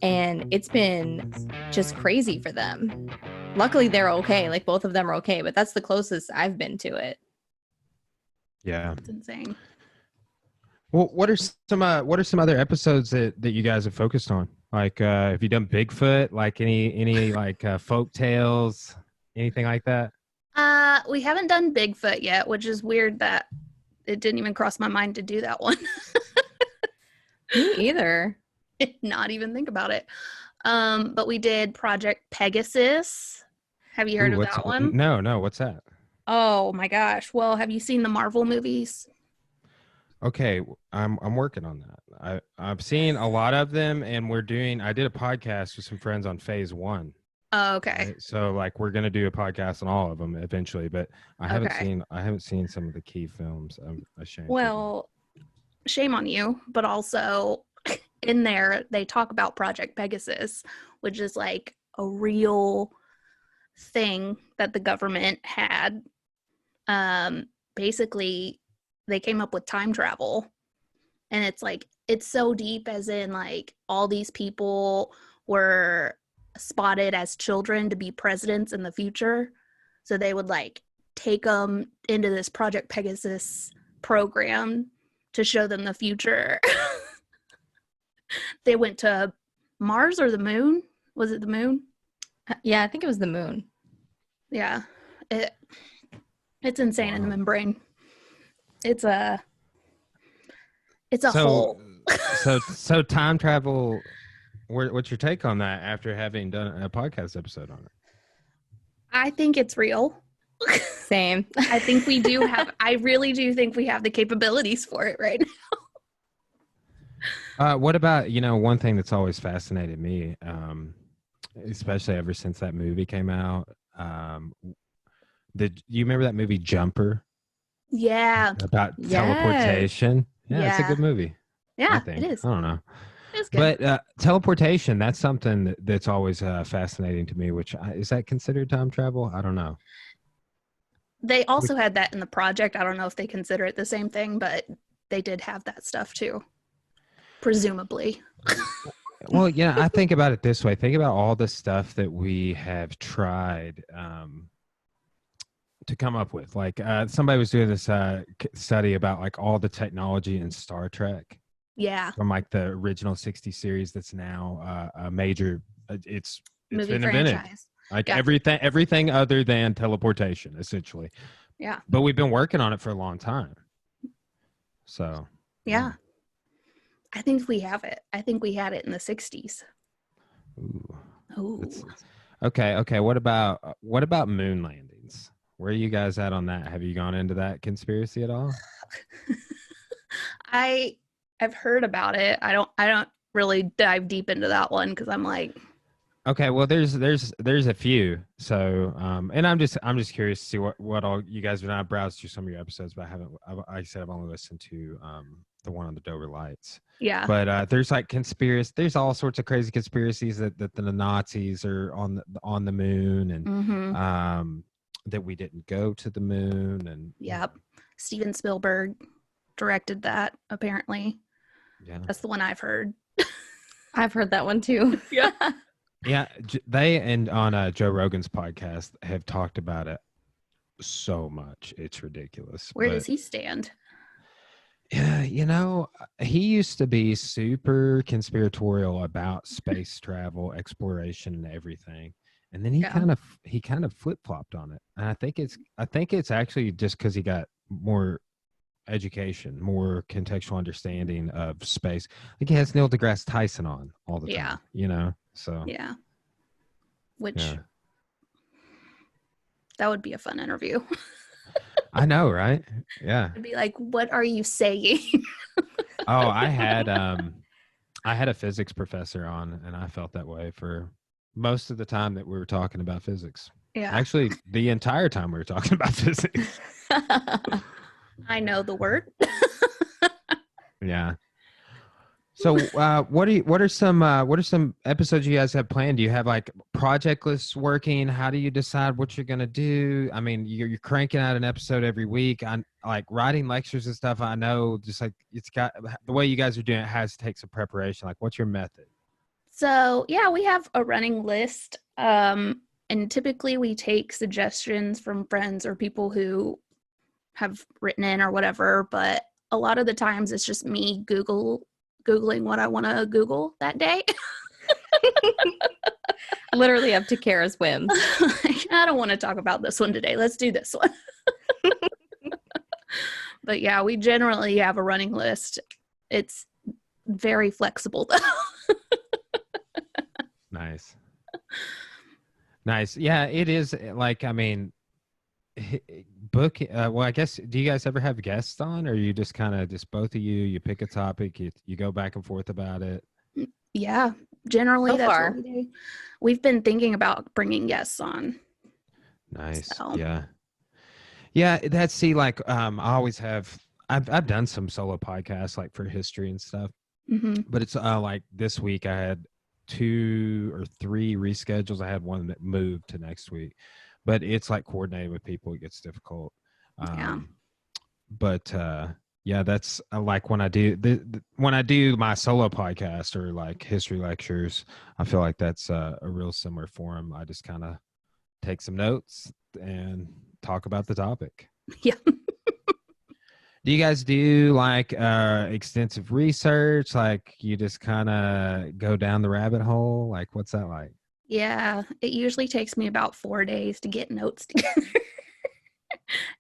And it's been just crazy for them. Luckily, they're okay. Like both of them are okay, but that's the closest I've been to it. Yeah. It's insane. Well, what are some other episodes that you guys have focused on? Like, have you done Bigfoot? Like any like folk tales, anything like that? We haven't done Bigfoot yet, which is weird that it didn't even cross my mind to do that one. Me either. Not even think about it. But we did Project Pegasus. Have you heard of that one? No. What's that? Oh my gosh. Well, have you seen the Marvel movies? Okay, I'm working on that. I've seen a lot of them, and I did a podcast with some friends on Phase 1. Oh, okay. Right? So like we're gonna do a podcast on all of them eventually, but I haven't seen some of the key films. I'm ashamed. Well, shame on you, but also in there they talk about Project Pegasus, which is like a real thing that the government had. Basically they came up with time travel, and it's so deep, as in like all these people were spotted as children to be presidents in the future, so they would like take them into this Project Pegasus program to show them the future. They went to Mars or the moon. Was it the moon? Yeah, I think it was the moon. Yeah, it's insane. Wow. In the membrane. It's a hole. So time travel. What's your take on that after having done a podcast episode on it? I think it's real. Same. I think we do have. I really do think we have the capabilities for it right now. What about one thing that's always fascinated me, especially ever since that movie came out? You remember that movie Jumper? Yeah. About teleportation. Yeah, it's a good movie. Yeah, it is. I don't know. It's good. But teleportation, that's something that's always fascinating to me, which is that considered time travel? I don't know. They also had that in the project. I don't know if they consider it the same thing, but they did have that stuff too. Presumably. Well, I think about it this way. Think about all the stuff that we have tried to come up with. Like somebody was doing this study about like all the technology in Star Trek. Yeah. From like the original 60 series that's now a major it's movie been franchise. Invented. Like everything other than teleportation, essentially. Yeah. But we've been working on it for a long time. So yeah. I think we have it. I think we had it in the 60s. Ooh. Okay. What about moon landings? Where are you guys at on that? Have you gone into that conspiracy at all? I've heard about it. I don't really dive deep into that one because I'm like, okay, well there's a few. So and I'm just curious to see what all you guys have done. I browsed through some of your episodes, but I've only listened to the one on the Dover Lights. Yeah. But there's like there's all sorts of crazy conspiracies that the Nazis are on the moon, and that we didn't go to the moon, and yep. Steven Spielberg directed that, apparently. Yeah. That's the one I've heard. I've heard that one too. Yeah. Yeah, they and on Joe Rogan's podcast have talked about it so much. It's ridiculous. Where does he stand? Yeah, he used to be super conspiratorial about space travel, exploration, and everything. And then he kind of flip-flopped on it. And I think it's actually just because he got more education, more contextual understanding of space. Like he has Neil deGrasse Tyson on all the time. So yeah, which that would be a fun interview. I know, right? Yeah, I'd be like, what are you saying? Oh, I had a physics professor on, and I felt that way for most of the time that we were talking about physics. Yeah, actually the entire time we were talking about physics. I know the word. Yeah. So, what are some episodes you guys have planned? Do you have like project lists working? How do you decide what you're gonna do? I mean, you're cranking out an episode every week. I like writing lectures and stuff. I know, just like it's got the way you guys are doing it has to take some preparation. Like, what's your method? So yeah, we have a running list. And typically we take suggestions from friends or people who have written in or whatever, but a lot of the times it's just me Googling what I want to Google that day. Literally up to Kara's whims. I don't want to talk about this one today. Let's do this one. But yeah, we generally have a running list. It's very flexible though. Nice. Nice. Yeah, it is. Like, I mean, book. Well, I guess, do you guys ever have guests on, or you just kind of just both of you pick a topic, you go back and forth about it? Yeah, generally So that's far. what we do. We've been thinking about bringing guests on. Nice. So. Yeah. That's, see, like, I always have. I've done some solo podcasts like for history and stuff, but it's like this week I had 2 or 3 reschedules. I had one that moved to next week, but it's like coordinating with people. It gets difficult. But yeah, that's like when I do when I do my solo podcast or like history lectures, I feel like that's a real similar forum. I just kind of take some notes and talk about the topic. Yeah. Do you guys do like extensive research? Like you just kind of go down the rabbit hole? Like, what's that like? Yeah, it usually takes me about 4 days to get notes together.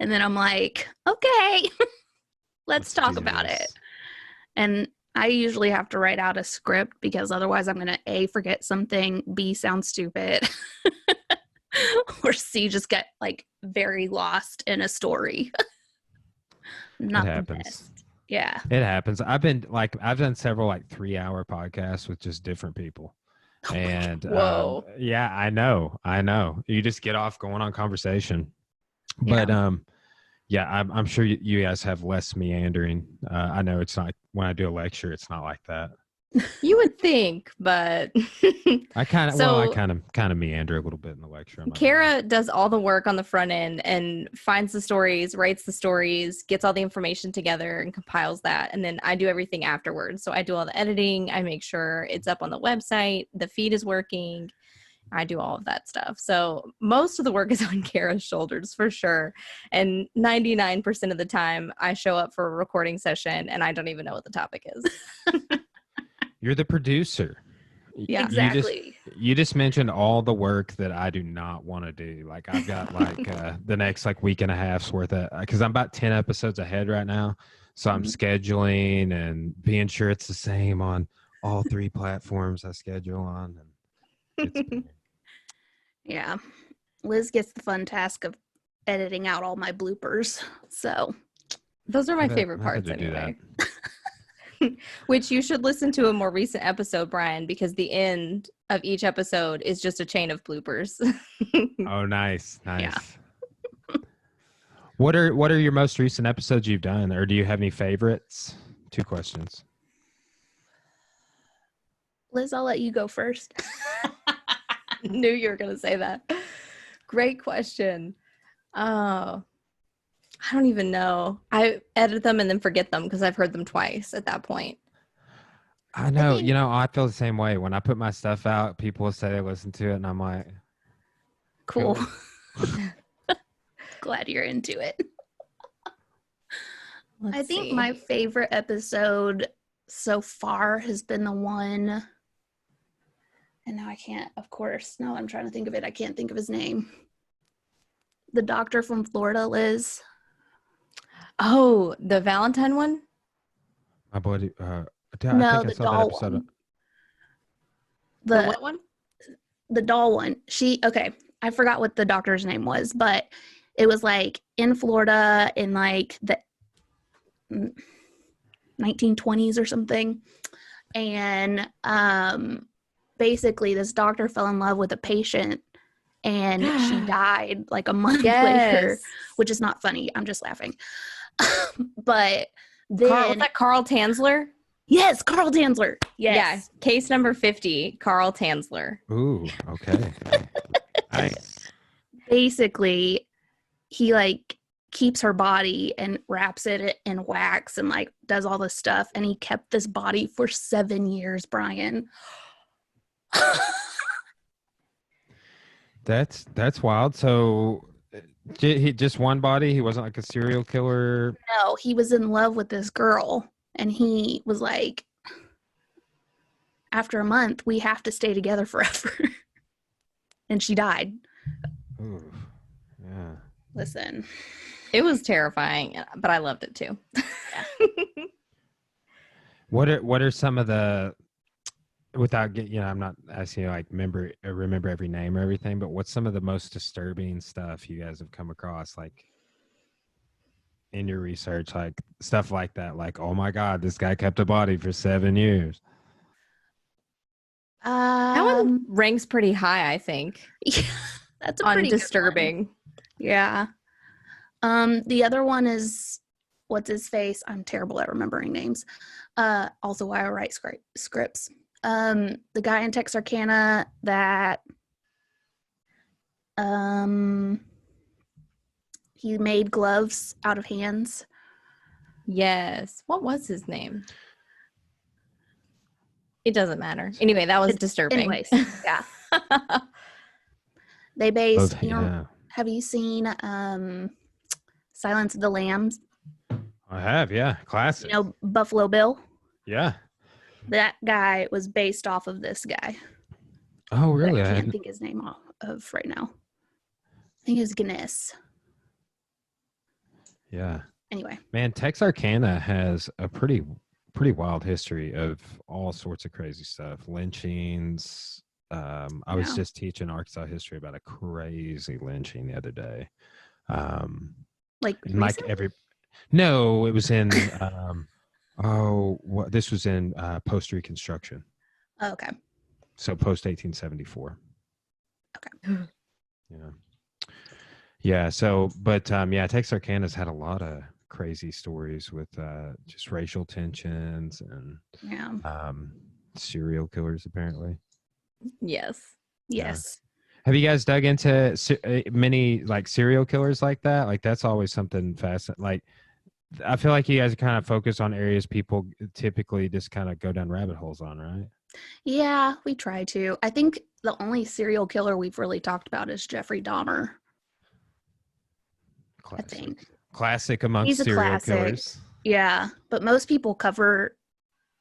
And then I'm like, okay, let's talk about it. And I usually have to write out a script because otherwise I'm going to A, forget something, B, sound stupid, or C, just get like very lost in a story. Not the best. Yeah. It happens. I've done several like 3-hour podcasts with just different people. And Whoa. Yeah, I know. You just get off going on conversation. But yeah, I'm sure you guys have less meandering. I know it's not, when I do a lecture, it's not like that. You would think, but I kind of meander a little bit in the lecture. Kara does all the work on the front end and finds the stories, writes the stories, gets all the information together and compiles that. And then I do everything afterwards. So I do all the editing. I make sure it's up on the website. The feed is working. I do all of that stuff. So most of the work is on Kara's shoulders for sure. And 99% of the time I show up for a recording session and I don't even know what the topic is. You're the producer. Yeah, exactly. You just mentioned all the work that I do not want to do. Like I've got like the next like week and a half's worth of, because I'm about 10 episodes ahead right now. So I'm scheduling and being sure it's the same on all 3 platforms I schedule on. And yeah. Liz gets the fun task of editing out all my bloopers. So those are my favorite parts anyway. Which you should listen to a more recent episode, Brian, because the end of each episode is just a chain of bloopers. Oh, nice. Yeah. What are your most recent episodes you've done, or do you have any favorites? 2 questions. Liz, I'll let you go first. Knew you were going to say that. Great question. Oh, I don't even know. I edit them and then forget them because I've heard them twice at that point. I know. I feel the same way. When I put my stuff out, people will say they listen to it, and I'm like, cool. Glad you're into it. I think my favorite episode so far has been the one, and now I can't, of course. No, I'm trying to think of it. I can't think of his name. The doctor from Florida, Liz. Oh, the Valentine one? My boy, no, the doll one. The what one? The doll one. Okay, I forgot what the doctor's name was, but it was like in Florida in like the 1920s or something. And basically this doctor fell in love with a patient and she died like a month later, which is not funny. I'm just laughing. But then was that Carl Tanzler? Yes, Carl Tanzler. Yes. Yeah, case number 50, Carl Tanzler. Ooh, okay. Basically, he like keeps her body and wraps it in wax and like does all this stuff, and he kept this body for 7 years, Brian. That's wild. So he just one body. He wasn't like a serial killer. No, he was in love with this girl, and he was like, after a month, we have to stay together forever. And she died. Ooh, yeah. Listen, It was terrifying, but I loved it too. What are some of the, without getting, I'm not asking you like remember every name or everything, but what's some of the most disturbing stuff you guys have come across, like in your research, like stuff like that, like, oh my God, this guy kept a body for 7 years. That one ranks pretty high, I think. Yeah, that's a on pretty disturbing. Yeah. The other one is, what's his face? I'm terrible at remembering names. Also why I write scripts. The guy in Texarkana that he made gloves out of hands. Yes. What was his name? It doesn't matter. Anyway, that was disturbing. Anyways, yeah. They based, have you seen Silence of the Lambs? I have, yeah. Classic. Buffalo Bill? Yeah. That guy was based off of this guy. Oh, really? I can't think his name of right now. I think it was Guinness. Yeah. Anyway. Man, Texarkana has a pretty wild history of all sorts of crazy stuff. Lynchings. I was just teaching Arkansas history about a crazy lynching the other day. No, it was in this was in post Reconstruction. Oh, okay. So post 1874. Okay. Yeah. So, but Texarkana's had a lot of crazy stories with just racial tensions and serial killers, apparently. Yes. Have you guys dug into many like serial killers like that? Like that's always something fascinating. Like I feel like you guys kind of focus on areas people typically just kind of go down rabbit holes on, right? Yeah, we try to. I think the only serial killer we've really talked about is Jeffrey Dahmer. Classic. I think. Classic amongst serial killers. Yeah, but most people cover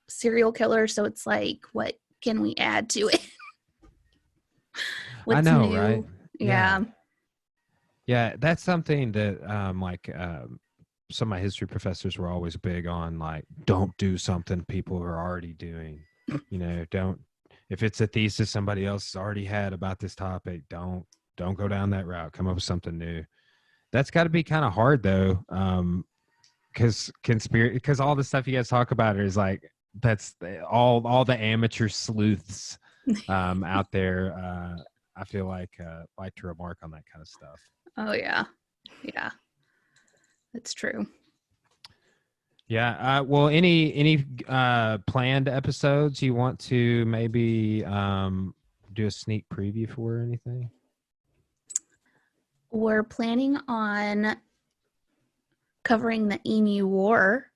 serial killers, so it's like, what can we add to it? I know, new? Right? Yeah. Yeah, that's something that some of my history professors were always big on, like, don't do something people are already doing. Don't, if it's a thesis somebody else already had about this topic, don't go down that route. Come up with something new. That's got to be kind of hard though, because all the stuff you guys talk about is like that's all the amateur sleuths out there. I feel like to remark on that kind of stuff. Oh yeah, that's true. Yeah. Well, any planned episodes you want to maybe do a sneak preview for or anything? We're planning on covering the Emu War.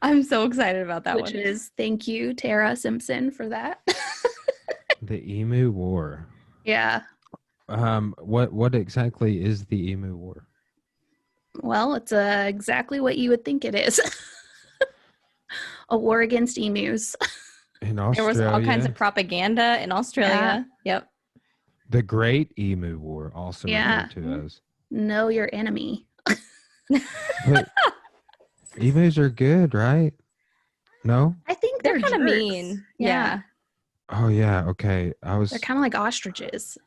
I'm so excited about that one. Thank you, Tara Simpson, for that. The Emu War. Yeah. What exactly is the Emu War? Well, it's exactly what you would think it is. A war against emus. In Australia. There was all kinds of propaganda in Australia. Yeah. Yep. The Great Emu War, also referred to as. Know your enemy. But emus are good, right? No? I think they're kind of mean. Yeah. Oh, yeah. Okay. They're kind of like ostriches.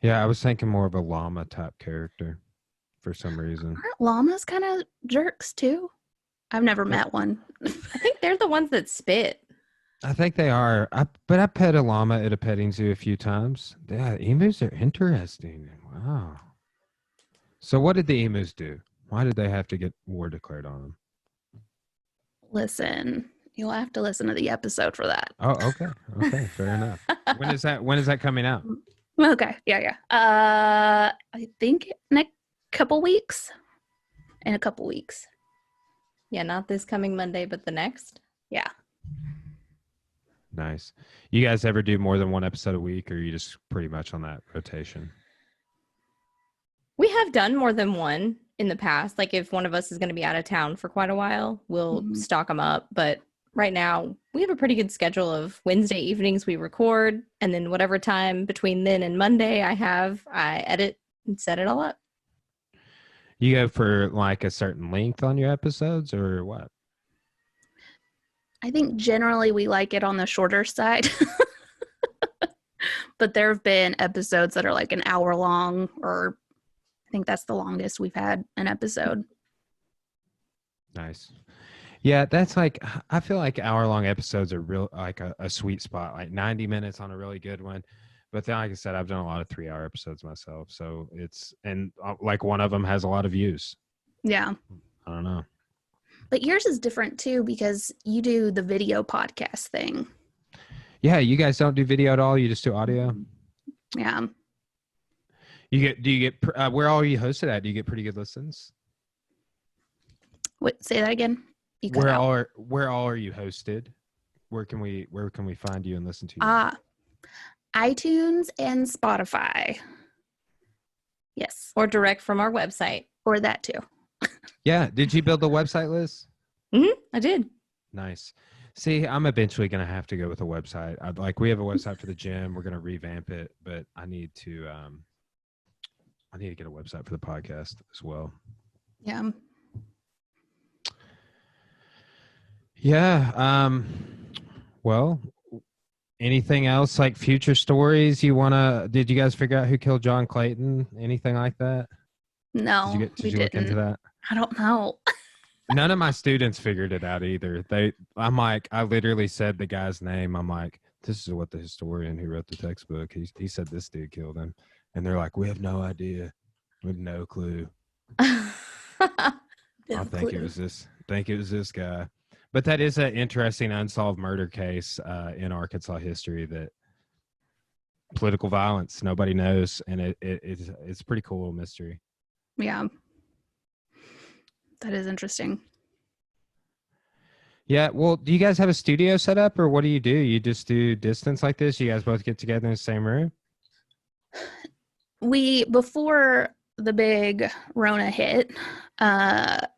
Yeah, I was thinking more of a llama type character for some reason. Aren't llamas kind of jerks too? I've never met one. I think they're the ones that spit. I think they are. But I pet a llama at a petting zoo a few times. Yeah, emus are interesting. Wow. So what did the emus do? Why did they have to get war declared on them? Listen, you'll have to listen to the episode for that. Oh, okay. Okay, fair enough. When is that coming out? Okay. Yeah. I think next couple weeks. In a couple weeks. Yeah, not this coming Monday, but the next. Yeah. Nice. You guys ever do more than one episode a week, or are you just pretty much on that rotation? We have done more than one in the past. Like if one of us is going to be out of town for quite a while, we'll stock them up. But right now, we have a pretty good schedule of Wednesday evenings we record, and then whatever time between then and Monday I edit and set it all up. You go for like a certain length on your episodes, or what? I think generally we like it on the shorter side. But there have been episodes that are like an hour long, or I think that's the longest we've had an episode. Nice. Yeah, that's like, I feel like hour-long episodes are real, like a sweet spot, like 90 minutes on a really good one. But then, like I said, I've done a lot of 3-hour episodes myself. So like one of them has a lot of views. Yeah. I don't know. But yours is different too, because you do the video podcast thing. Yeah, you guys don't do video at all. You just do audio. Yeah. Where all are you hosted at? Do you get pretty good listens? Wait, say that again. Where all are you hosted? Where can we find you and listen to you? iTunes and Spotify. Yes. Or direct from our website. Or that too. Yeah. Did you build the website, Liz? I did. Nice. See, I'm eventually going to have to go with a website. We have a website for the gym. We're going to revamp it, but I need to get a website for the podcast as well. Yeah. Yeah. Well, anything else like future stories did you guys figure out who killed John Clayton? Anything like that? No. Did you look into that? I don't know. None of my students figured it out either. I literally said the guy's name. I'm like, this is what the historian who wrote the textbook, he said this dude killed him. And they're like, we have no idea. We have no clue. I think it was this guy. But that is an interesting unsolved murder case in Arkansas history, that political violence, nobody knows. And it's a pretty cool little mystery. Yeah. That is interesting. Yeah. Well, do you guys have a studio set up, or what do? You just do distance like this? You guys both get together in the same room? Before the big Rona hit,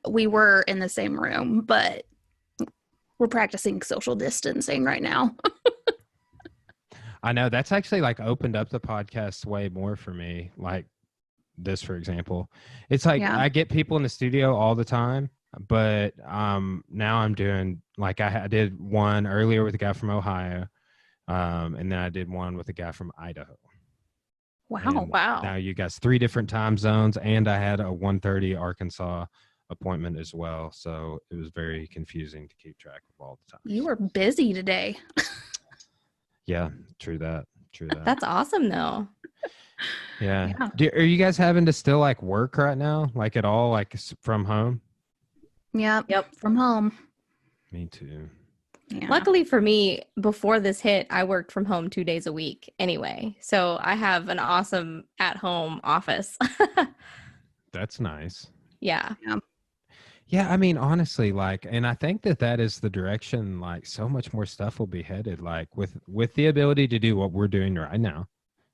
we were in the same room, but we're practicing social distancing right now. I know that's actually like opened up the podcast way more for me. Like this, for example, it's like I get people in the studio all the time, but now I'm doing like I did one earlier with a guy from Ohio, and then I did one with a guy from Idaho. Wow. Wow. Now you guys 3 different time zones, and I had a 1:30 Arkansas appointment as well, so it was very confusing to keep track of all the time. You were busy today. Yeah, true that. That's awesome though. Yeah. Are you guys having to still like work right now, like at all, like from home? Yep. From home. Me too. Yeah. Luckily for me, before this hit, I worked from home 2 days a week anyway. So I have an awesome at-home office. That's nice. Yeah. Yeah, I mean, honestly, like, and I think that is the direction, like, so much more stuff will be headed, like, with the ability to do what we're doing right now.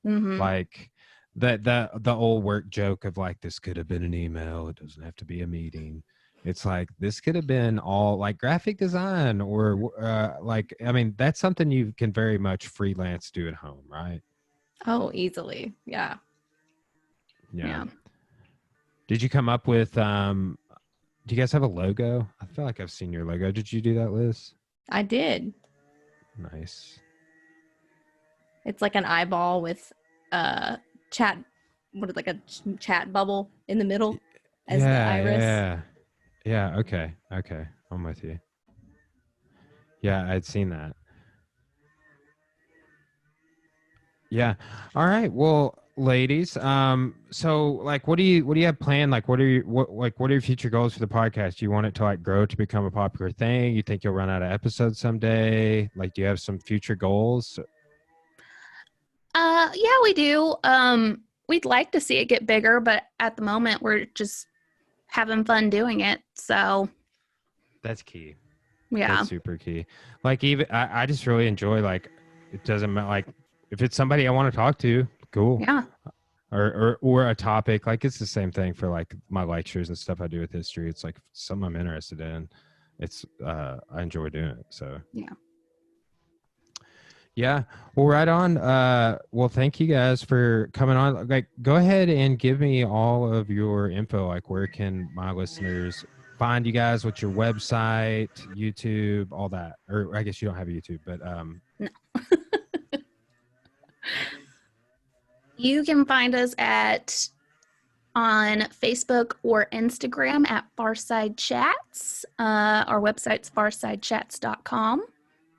Mm-hmm. Like, the old work joke of, like, this could have been an email. It doesn't have to be a meeting. It's like, this could have been all, like, graphic design or, like, I mean, that's something you can very much freelance do at home, right? Oh, easily. Yeah. Yeah. Did you come up with, do you guys have a logo? I feel like I've seen your logo. Did you do that, Liz? I did. Nice. It's like an eyeball with chat, like a chat bubble in the middle as the iris. Yeah. Okay. I'm with you. Yeah, I'd seen that. Yeah. All right. Well, ladies, so like, what do you have planned? Like, what are your future goals for the podcast? Do you want it to like grow to become a popular thing? You think you'll run out of episodes someday? Like, do you have some future goals? Yeah, we do. We'd like to see it get bigger, but at the moment we're just having fun doing it. So that's key. Yeah. That's super key. Like, even I just really enjoy, like, it doesn't matter, like, if it's somebody I want to talk to, cool. Yeah. Or a topic, like, it's the same thing for like my lectures and stuff I do with history. It's like something I'm interested in. It's I enjoy doing it. So yeah. Well, right on. Well, thank you guys for coming on. Like, go ahead and give me all of your info. Like, where can my listeners find you guys? What's your website, YouTube, all that? Or I guess you don't have a YouTube, but no. You can find us on Facebook or Instagram at Farside Chats. Our website's farsidechats.com,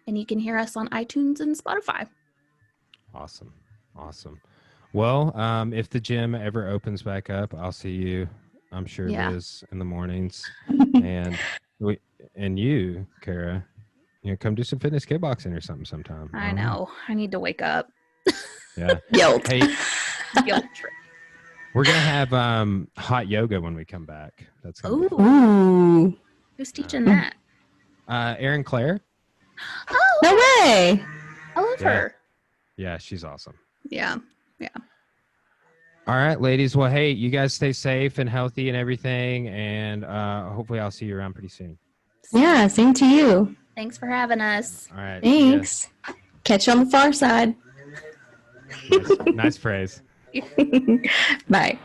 and you can hear us on iTunes and Spotify. Awesome. Well, if the gym ever opens back up, I'll see you. I'm sure it is in the mornings. and you, Kara, come do some fitness kickboxing or something sometime. I know. I need to wake up. Yeah. Guilt. Hey, Guilt trip. we're gonna have hot yoga when we come back. That's gonna be fun. Ooh. Who's teaching that? Erin Claire. Oh, No way. I love her. Yeah, she's awesome. Yeah. All right, ladies. Well, hey, you guys stay safe and healthy and everything, and hopefully I'll see you around pretty soon. Yeah, same to you. Thanks for having us. All right. Thanks. Catch you on the far side. Nice phrase. Bye.